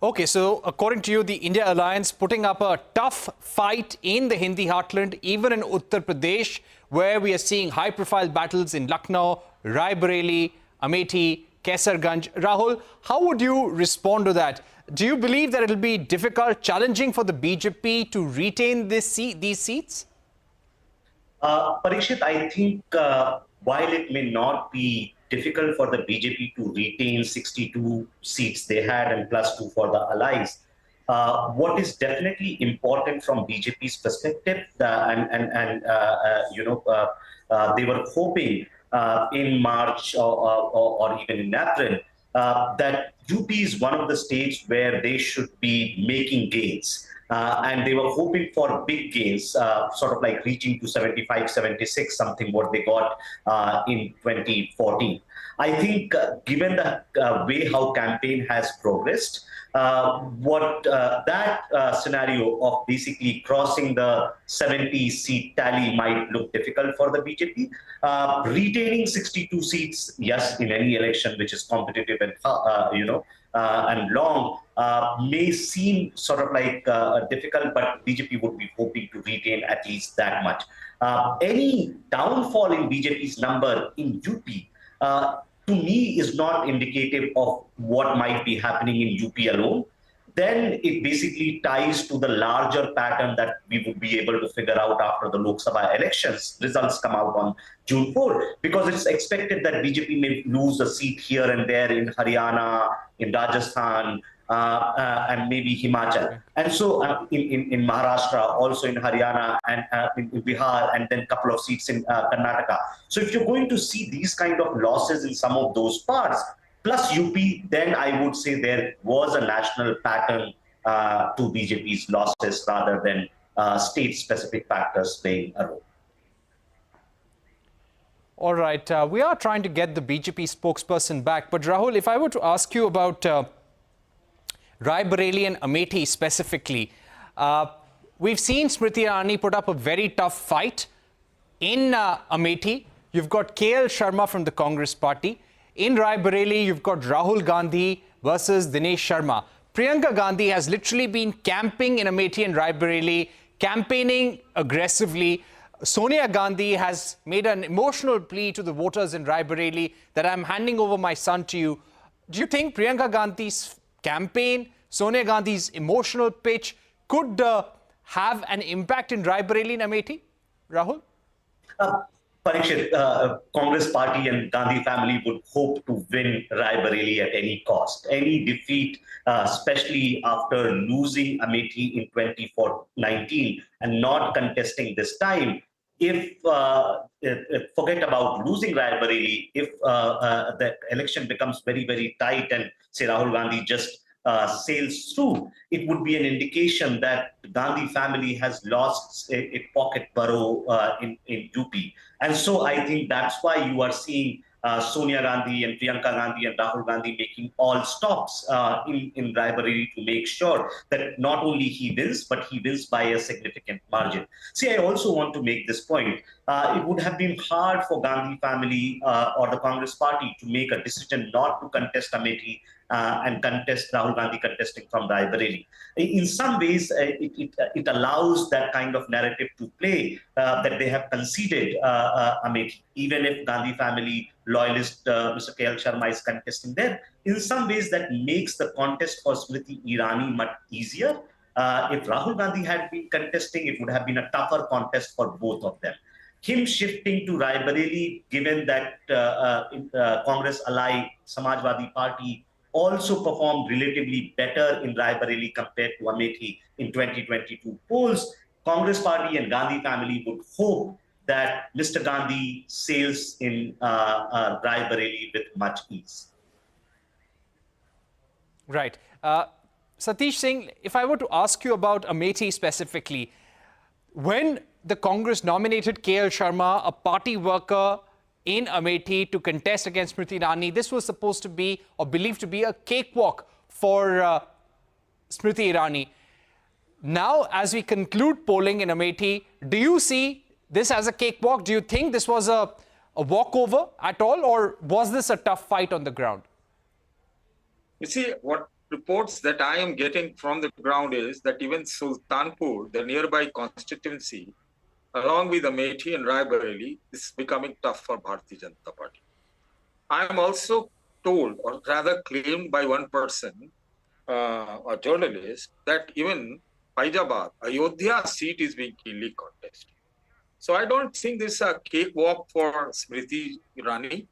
Okay, so according to you, the India Alliance putting up a tough fight in the Hindi heartland, even in Uttar Pradesh, where we are seeing high-profile battles in Lucknow, Raebareli, Amethi, Kaisarganj. Rahul, how would you respond to that? Do you believe that it will be difficult, challenging for the BJP to retain these seats? Parikshit, I think while it may not be difficult for the BJP to retain 62 seats they had and plus 2 for the allies, what is definitely important from BJP's perspective, they were hoping in March or even in April that UP is one of the states where they should be making gains. And they were hoping for big gains, sort of like reaching to 75, 76, something what they got in 2014. I think given the way how campaign has progressed, that scenario of basically crossing the 70-seat tally might look difficult for the BJP. Retaining 62 seats, yes, in any election which is competitive and and long, may seem sort of like difficult, but BJP would be hoping to retain at least that much. Any downfall in BJP's number in UP, to me, is not indicative of what might be happening in UP alone. Then it basically ties to the larger pattern that we would be able to figure out after the Lok Sabha elections. Results come out on June 4, because it's expected that BJP may lose a seat here and there in Haryana, in Rajasthan, and maybe Himachal. And so in Maharashtra, also in Haryana and in Bihar, and then a couple of seats in Karnataka. So if you're going to see these kind of losses in some of those parts, plus UP, then I would say there was a national pattern to BJP's losses rather than state-specific factors playing a role. All right, we are trying to get the BJP spokesperson back. But Rahul, if I were to ask you about Raebareli and Amethi specifically, we've seen Smriti Irani put up a very tough fight in Amethi. You've got KL Sharma from the Congress party. In Raebareli, you've got Rahul Gandhi versus Dinesh Sharma. Priyanka Gandhi has literally been camping in Amethi and Raebareli, campaigning aggressively. Sonia Gandhi has made an emotional plea to the voters in Raebareli that I'm handing over my son to you. Do you think Priyanka Gandhi's campaign, Sonia Gandhi's emotional pitch could have an impact in Raebareli and Amethi? Rahul? Parikshit, Congress party and Gandhi family would hope to win Raebareli at any cost. Any defeat, especially after losing Amethi in 2019 and not contesting this time, if forget about losing Raebareli, if the election becomes very, very tight and say Rahul Gandhi just sails through, it would be an indication that the Gandhi family has lost a pocket borough in UP. And so I think that's why you are seeing Sonia Gandhi and Priyanka Gandhi and Rahul Gandhi making all stops in Raebareli to make sure that not only he wins, but he wins by a significant margin. See, I also want to make this point. It would have been hard for Gandhi family or the Congress party to make a decision not to contest Amethi and contest Rahul Gandhi contesting from Raebareli. In some ways, it allows that kind of narrative to play that they have conceded Amethi, even if Gandhi family loyalist Mr. KL Sharma is contesting there. In some ways, that makes the contest for Smriti Irani much easier. If Rahul Gandhi had been contesting, it would have been a tougher contest for both of them. Him shifting to Raebareli, given that Congress ally Samajwadi Party also performed relatively better in Raebareli compared to Amethi in 2022 polls, Congress party and Gandhi family would hope that Mr. Gandhi sails in Rai Bareli with much ease. Right. Satish Singh, if I were to ask you about Amethi specifically, when the Congress nominated KL Sharma, a party worker in Amethi, to contest against Smriti Irani, this was supposed to be, or believed to be, a cakewalk for Smriti Irani. Now, as we conclude polling in Amethi, do you see this as a cakewalk? Do you think this was a walkover at all, or was this a tough fight on the ground? You see, what reports that I am getting from the ground is that even Sultanpur, the nearby constituency, along with Amethi and Rai Bareli, is becoming tough for Bharatiya Janata Party. I am also told, or rather claimed by one person, a journalist, that even Faizabad, Ayodhya seat is being keenly contested. So I don't think this is a cakewalk for Smriti Irani.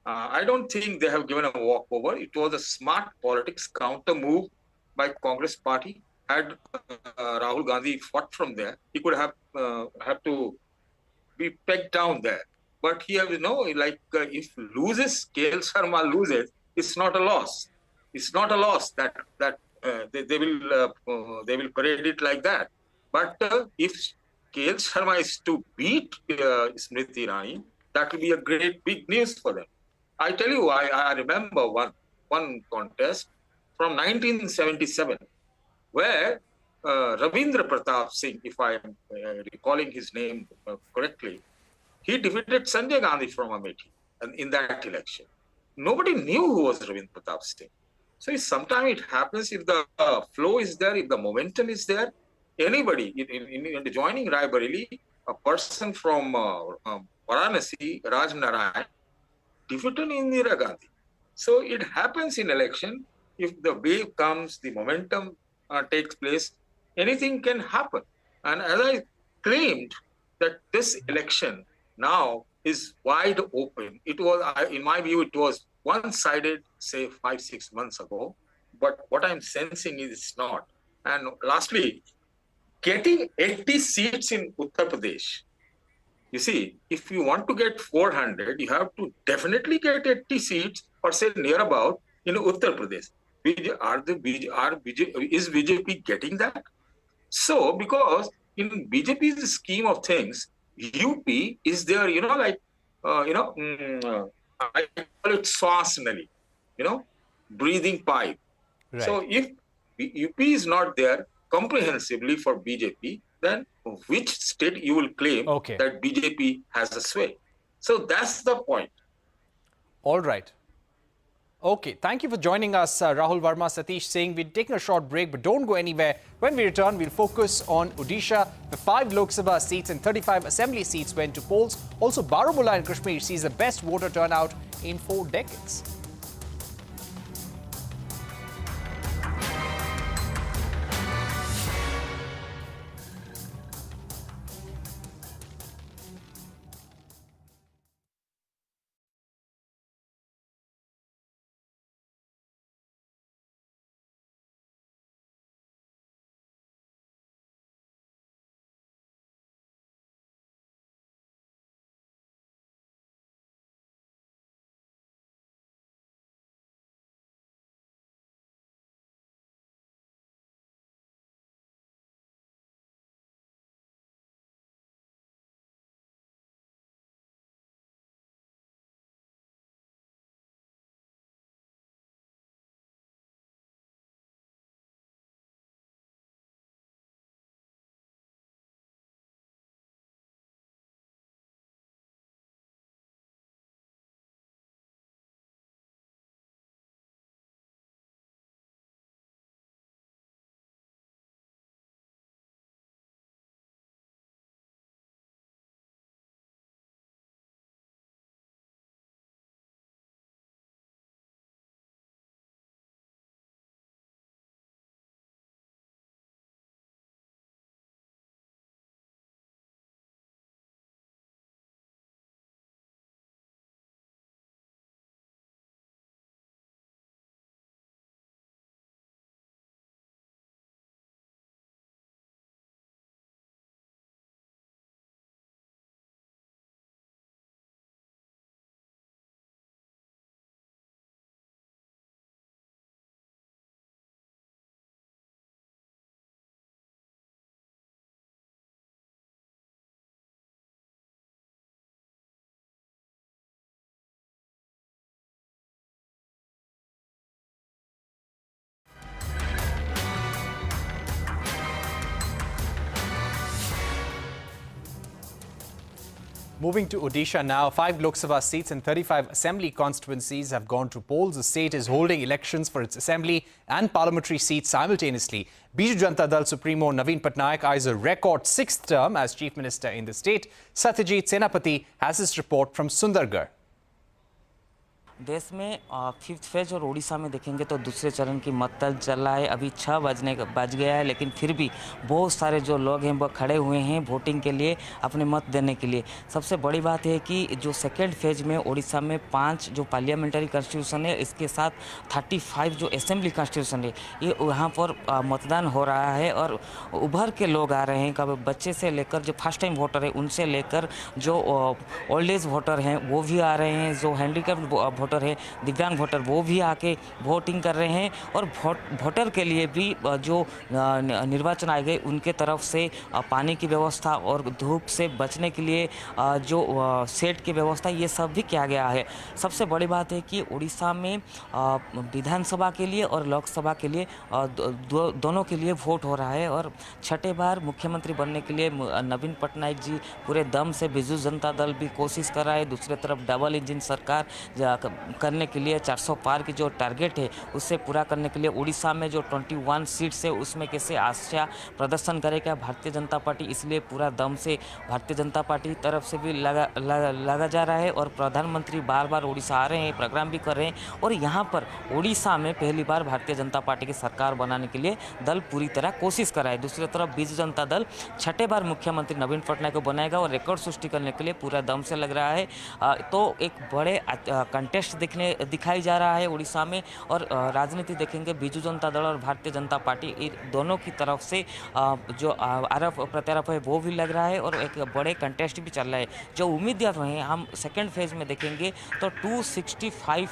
I don't think they have given a walkover. It was a smart politics counter move by Congress party. Had Rahul Gandhi fought from there, he could have to be pegged down there. But he have, if loses, KL Sharma loses, it's not a loss. It's not a loss that they will parade it like that. But if KL Sharma is to beat Smriti Irani, that will be a great big news for them. I tell you, I remember one contest from 1977, where Ravindra Pratap Singh, if I am recalling his name correctly, he defeated Sanjay Gandhi from Amethi in that election. Nobody knew who was Ravindra Pratap Singh. So sometimes it happens, if the flow is there, if the momentum is there, anybody in joining Rai Bareli, a person from Varanasi, Raj Narayan, defeated Indira Gandhi. So it happens in election. If the wave comes, the momentum takes place, anything can happen. And as I claimed that this election now is wide open. It was, in my view, it was one-sided, say 5-6 months ago. But what I'm sensing is it's not. And lastly, getting 80 seats in Uttar Pradesh. You see, if you want to get 400, you have to definitely get 80 seats, or say near about, in Uttar Pradesh. Is BJP getting that? So, because in BJP's scheme of things, UP is there, I call it Swas Nali, breathing pipe. Right. So if UP is not there comprehensively for BJP, then which state you will claim that BJP has a sway? So that's the point. All right. Okay, thank you for joining us, Rahul Verma, Satish Singh. We're taking a short break, but don't go anywhere. When we return, we'll focus on Odisha. The 5 Lok Sabha seats and 35 assembly seats went to polls. Also, Baramulla and Kashmir sees the best voter turnout in 4 decades. Moving to Odisha now, 5 Lok Sabha seats and 35 assembly constituencies have gone to polls. The state is holding elections for its assembly and parliamentary seats simultaneously. Biju Janata Dal Supremo Naveen Patnaik eyes a record 6th term as Chief Minister in the state. Satyajit Senapati has his report from Sundargarh. देश में fifth phase और उड़ीसा में देखेंगे तो दूसरे चरण की मतदान चल रहा है। अभी 6 बज गया है, लेकिन फिर भी बहुत सारे जो लोग हैं वो खड़े हुए हैं वोटिंग के लिए, अपने मत देने के लिए। सबसे बड़ी बात है कि जो सेकेंड फेज में उड़ीसा में 5 जो पार्लियामेंट्री कॉन्स्टिट्यूशन है, इसके साथ 35 जो असेंबली कॉन्स्टिट्यूशन है, ये वहाँ पर मतदान हो रहा है और उभर के लोग आ रहे हैं। कभी बच्चे से लेकर जो फर्स्ट टाइम वोटर है उनसे लेकर जो ओल्ड एज वोटर हैं वो भी आ रहे हैं, जो हैंडीकैप्ड वोटर है, दिव्यांग वोटर, वो भी आके वोटिंग कर रहे हैं। और वोटर के लिए भी जो निर्वाचन आयोग उनके तरफ से पानी की व्यवस्था और धूप से बचने के लिए जो शेड की व्यवस्था, ये सब भी किया गया है। सबसे बड़ी बात है कि उड़ीसा में विधानसभा के लिए और लोकसभा के लिए दोनों के लिए वोट हो रहा है। और 6ठे बार मुख्यमंत्री बनने के लिए नवीन पटनायक जी पूरे दम से, बिजू जनता दल भी कोशिश कर रहा है। दूसरी तरफ डबल इंजन सरकार करने के लिए 400 पार की जो टारगेट है उससे पूरा करने के लिए उड़ीसा में जो 21 सीट्स है उसमें कैसे आशा प्रदर्शन करेगा भारतीय जनता पार्टी, इसलिए पूरा दम से भारतीय जनता पार्टी तरफ से भी लगा जा रहा है। और प्रधानमंत्री बार बार उड़ीसा आ रहे हैं, प्रोग्राम भी कर रहे हैं। और यहाँ पर उड़ीसा में पहली बार भारतीय जनता पार्टी की सरकार बनाने के लिए दल पूरी तरह कोशिश कर रहा है। दूसरी तरफ बीजू जनता दल 6ठे बार मुख्यमंत्री नवीन पटनायक को बनाएगा और रिकॉर्ड सृष्टि करने के लिए पूरा दम से लग रहा है। तो एक बड़े कंटेस्ट दिखाई जा रहा है उड़ीसा में। और राजनीति देखेंगे, बीजू जनता दल और भारतीय जनता पार्टी दोनों की तरफ से जो आरोप प्रत्यारोप है वो भी लग रहा है और एक बड़े कंटेस्ट भी चल रहा है। जो उम्मीदवार हैं, हम सेकेंड फेज में देखेंगे तो 265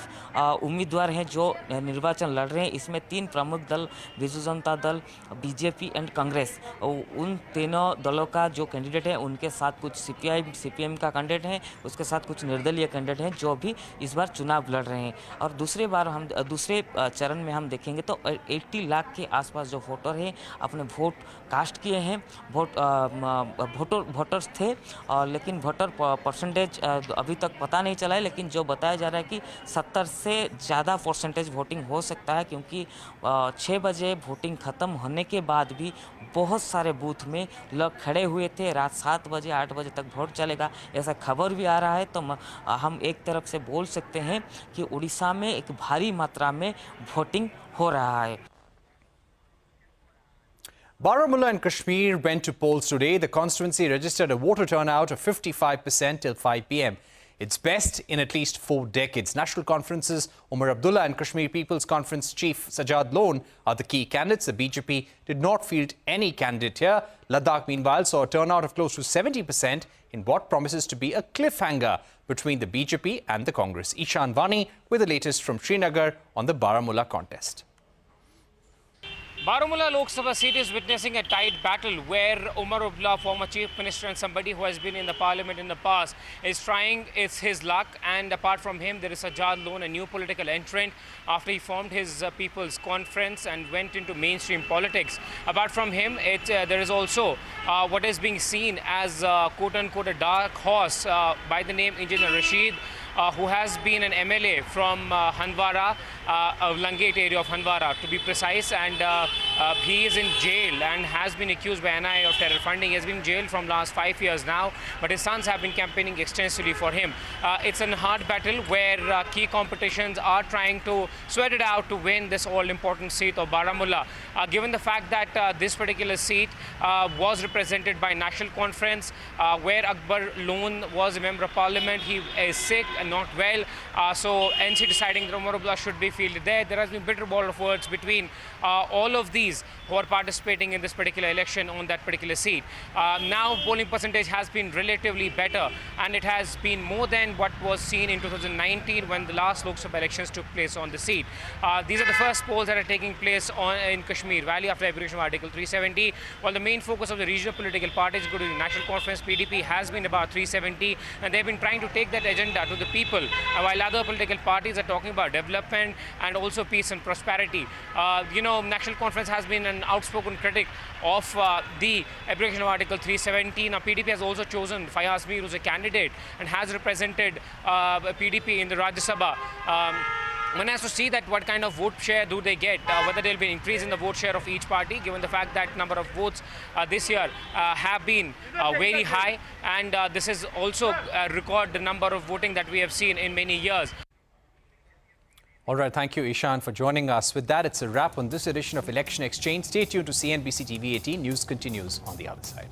उम्मीदवार हैं जो निर्वाचन लड़ रहे हैं। इसमें 3 प्रमुख दल, बीजू जनता दल, बीजेपी एंड कांग्रेस, उन तीनों दलों का जो कैंडिडेट है उनके साथ कुछ सीपीएम का कैंडिडेट है, उसके साथ कुछ निर्दलीय कैंडिडेट हैं जो भी इस बार चुनाव लड़ रहे हैं। और दूसरे चरण में हम देखेंगे तो 80 लाख के आसपास जो वोटर हैं अपने वोट कास्ट किए हैं। वोटर्स थे, लेकिन वोटर परसेंटेज अभी तक पता नहीं चला है, लेकिन जो बताया जा रहा है कि 70 से ज़्यादा परसेंटेज वोटिंग हो सकता है, क्योंकि 6 बजे वोटिंग ख़त्म होने के बाद भी बहुत सारे बूथ में लोग खड़े हुए थे। रात 7 बजे 8 बजे तक वोट चलेगा, ऐसा खबर भी आ रहा है। तो हम एक तरफ से बोल सकते हैं कि उड़ीसा में एक भारी मात्रा में वोटिंग हो रहा है। Baramulla and Kashmir went to polls today. The constituency registered a voter turnout of 55% till 5 p.m. It's best in at least 4 decades. National Conference's Umar Abdullah and Kashmir People's Conference Chief Sajjad Lone are the key candidates. The BJP did not field any candidate here. Ladakh, meanwhile, saw a turnout of close to 70% in what promises to be a cliffhanger between the BJP and the Congress. Ishan Vani with the latest from Srinagar on the Baramulla contest. Baramulla Lok Sabha seat is witnessing a tight battle where Umar Abdullah, former Chief Minister and somebody who has been in the parliament in the past, is trying his luck. And apart from him, there is Sajjad Lone, a new political entrant, after he formed his People's Conference and went into mainstream politics. Apart from him, there is also what is being seen as quote-unquote a dark horse by the name Engineer Rashid, who has been an MLA from Handwara, Langate area of Handwara to be precise, and he is in jail and has been accused by NIA of terror funding. He has been in jail from last 5 years now, but his sons have been campaigning extensively for him. It's a hard battle where key competitions are trying to sweat it out to win this all-important seat of Baramulla. Given the fact that this particular seat was represented by National Conference, where Akbar Lone was a member of parliament, he is sick and not well, so NC deciding that Umar Abdullah should be fielded there. There has been bitter ball of words between all of these who are participating in this particular election on that particular seat. Now polling percentage has been relatively better, and it has been more than what was seen in 2019 when the last Lok Sabha elections took place on the seat. These are the first polls that are taking place in Kashmir Valley after abolition of Article 370, while the main focus of the regional political parties, including the National Conference, PDP, has been about 370, and they've been trying to take that agenda to the people, while other political parties are talking about development and also peace and prosperity. National Conference has been an outspoken critic of the abrogation of Article 370. Now, PDP has also chosen Fayaz Mir, who's a candidate and has represented PDP in the Rajya Sabha. One has to see that what kind of vote share do they get, whether there will be an increase in the vote share of each party, given the fact that number of votes this year have been very high, and this is also a record number of voting that we have seen in many years. All right, thank you, Ishan, for joining us. With that, it's a wrap on this edition of Election Exchange. Stay tuned to CNBC TV18. News continues on the other side.